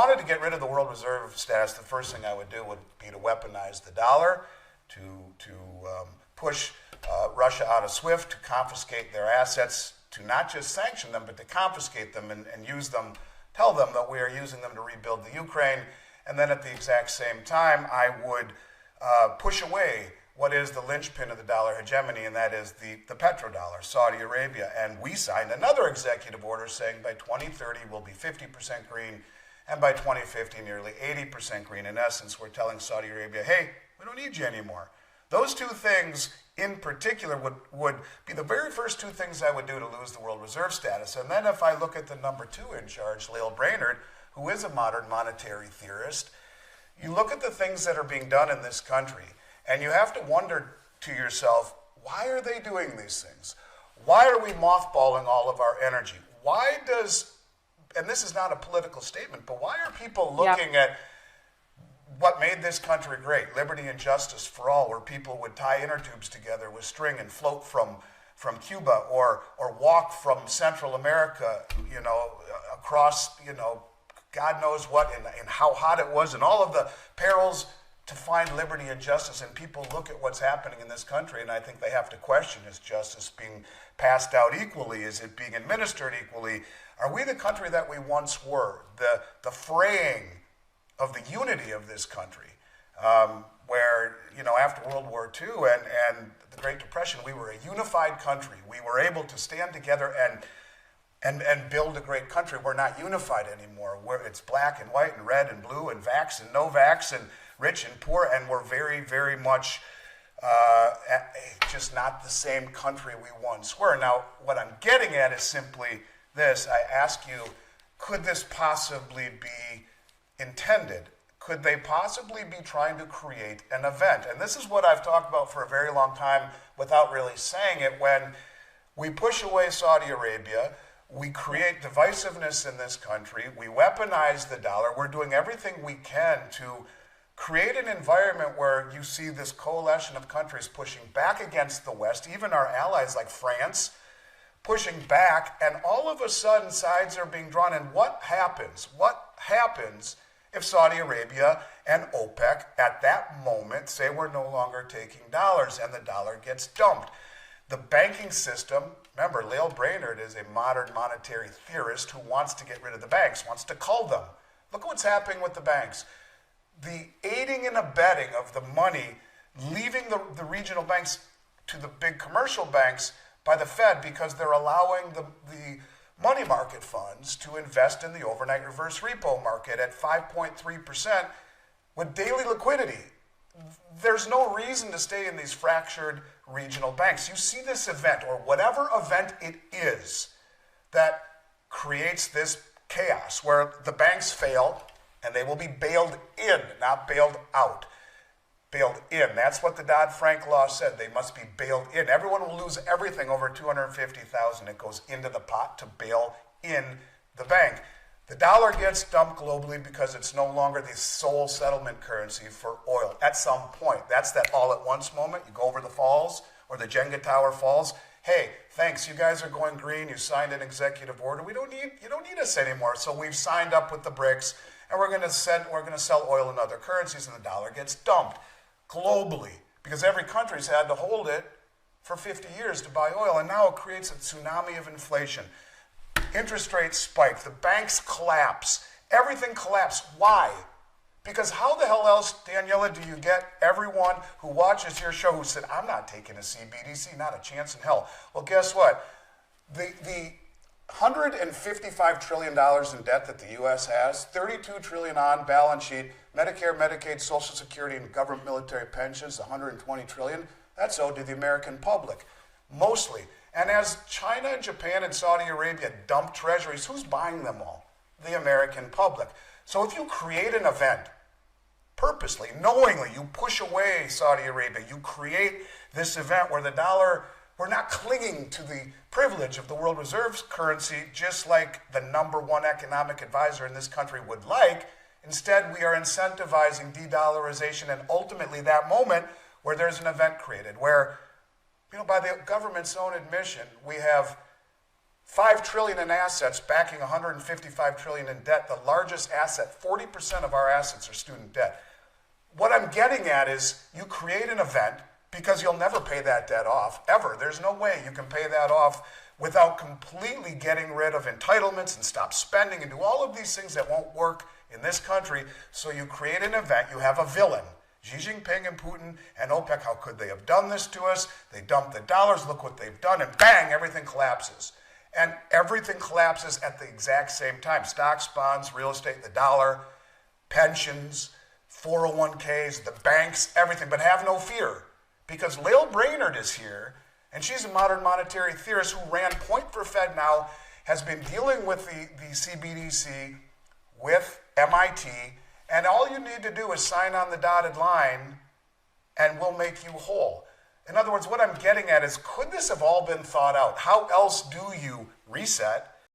wanted to get rid of the world reserve status, the first thing I would do would be to weaponize the dollar, to push Russia out of SWIFT, to confiscate their assets, to not just sanction them, but to confiscate them and use them, tell them that we are using them to rebuild the Ukraine. And then at the exact same time, I would push away what is the linchpin of the dollar hegemony, and that is the petrodollar, Saudi Arabia. And we signed another executive order saying by 2030 we'll be 50% green, and by 2050 nearly 80% green. In essence, we're telling Saudi Arabia, hey, we don't need you anymore. Those two things in particular would be the very first two things I would do to lose the world reserve status. And then if I look at the number two in charge, Lael Brainerd, who is a modern monetary theorist, you look at the things that are being done in this country, and you have to wonder to yourself, why are they doing these things? Why are we mothballing all of our energy? Why does, and this is not a political statement, but why are people looking at what made this country great, liberty and justice for all, where people would tie inner tubes together with string and float from Cuba or walk from Central America, across, God knows what, and how hot it was, and all of the perils to find liberty and justice. And people look at what's happening in this country, and I think they have to question, is justice being passed out equally? Is it being administered equally? Are we the country that we once were? The fraying of the unity of this country, where, after World War II and the Great Depression, we were a unified country. We were able to stand together and build a great country. We're not unified anymore. It's black and white and red and blue and vax and no vax and rich and poor, and we're very, very much just not the same country we once were. Now, what I'm getting at is simply this. I ask you, could this possibly be intended? Could they possibly be trying to create an event? And this is what I've talked about for a very long time without really saying it. When we push away Saudi Arabia, we create divisiveness in this country, we weaponize the dollar, we're doing everything we can to create an environment where you see this coalition of countries pushing back against the West, even our allies like France, pushing back, and all of a sudden sides are being drawn. And what happens? What happens if Saudi Arabia and OPEC at that moment say we're no longer taking dollars and the dollar gets dumped? The banking system, remember, Lael Brainerd is a modern monetary theorist who wants to get rid of the banks, wants to cull them. Look at what's happening with the banks. The aiding and abetting of the money leaving the regional banks to the big commercial banks by the Fed, because they're allowing the money market funds to invest in the overnight reverse repo market at 5.3% with daily liquidity. There's no reason to stay in these fractured regional banks. You see this event, or whatever event it is, that creates this chaos where the banks fail and they will be bailed in, not bailed out. Bailed in. That's what the Dodd-Frank law said. They must be bailed in. Everyone will lose everything over $250,000. It goes into the pot to bail in the bank. The dollar gets dumped globally because it's no longer the sole settlement currency for oil at some point. That's that all-at-once moment. You go over the falls, or the Jenga tower falls. Hey, thanks, you guys are going green. You signed an executive order. You don't need us anymore. So we've signed up with the BRICS, and we're going to sell oil in other currencies, and the dollar gets dumped globally, because every country's had to hold it for 50 years to buy oil, and now it creates a tsunami of inflation. Interest rates spike, the banks collapse, everything collapses. Why? Because how the hell else, Daniela, do you get everyone who watches your show who said, I'm not taking a CBDC, not a chance in hell? Well, guess what? The $155 trillion in debt that the U.S. has, $32 trillion on balance sheet, Medicare, Medicaid, Social Security, and government military pensions, $120 trillion, that's owed to the American public, mostly. And as China and Japan and Saudi Arabia dump treasuries, who's buying them all? The American public. So if you create an event, purposely, knowingly, you push away Saudi Arabia, you create this event where the dollar, we're not clinging to the privilege of the world reserve currency, just like the number one economic advisor in this country would like. Instead, we are incentivizing de-dollarization, and ultimately that moment where there's an event created, where, by the government's own admission, we have 5 trillion in assets backing 155 trillion in debt, the largest asset, 40% of our assets are student debt. What I'm getting at is you create an event because you'll never pay that debt off, ever. There's no way you can pay that off without completely getting rid of entitlements and stop spending and do all of these things that won't work in this country. So you create an event, you have a villain. Xi Jinping and Putin and OPEC, how could they have done this to us? They dumped the dollars, look what they've done, and bang, everything collapses. And everything collapses at the exact same time. Stocks, bonds, real estate, the dollar, pensions, 401ks, the banks, everything. But have no fear, because Lael Brainerd is here, and she's a modern monetary theorist who ran Point for Fed now, has been dealing with the CBDC, with MIT, and all you need to do is sign on the dotted line, and we'll make you whole. In other words, what I'm getting at is, could this have all been thought out? How else do you reset?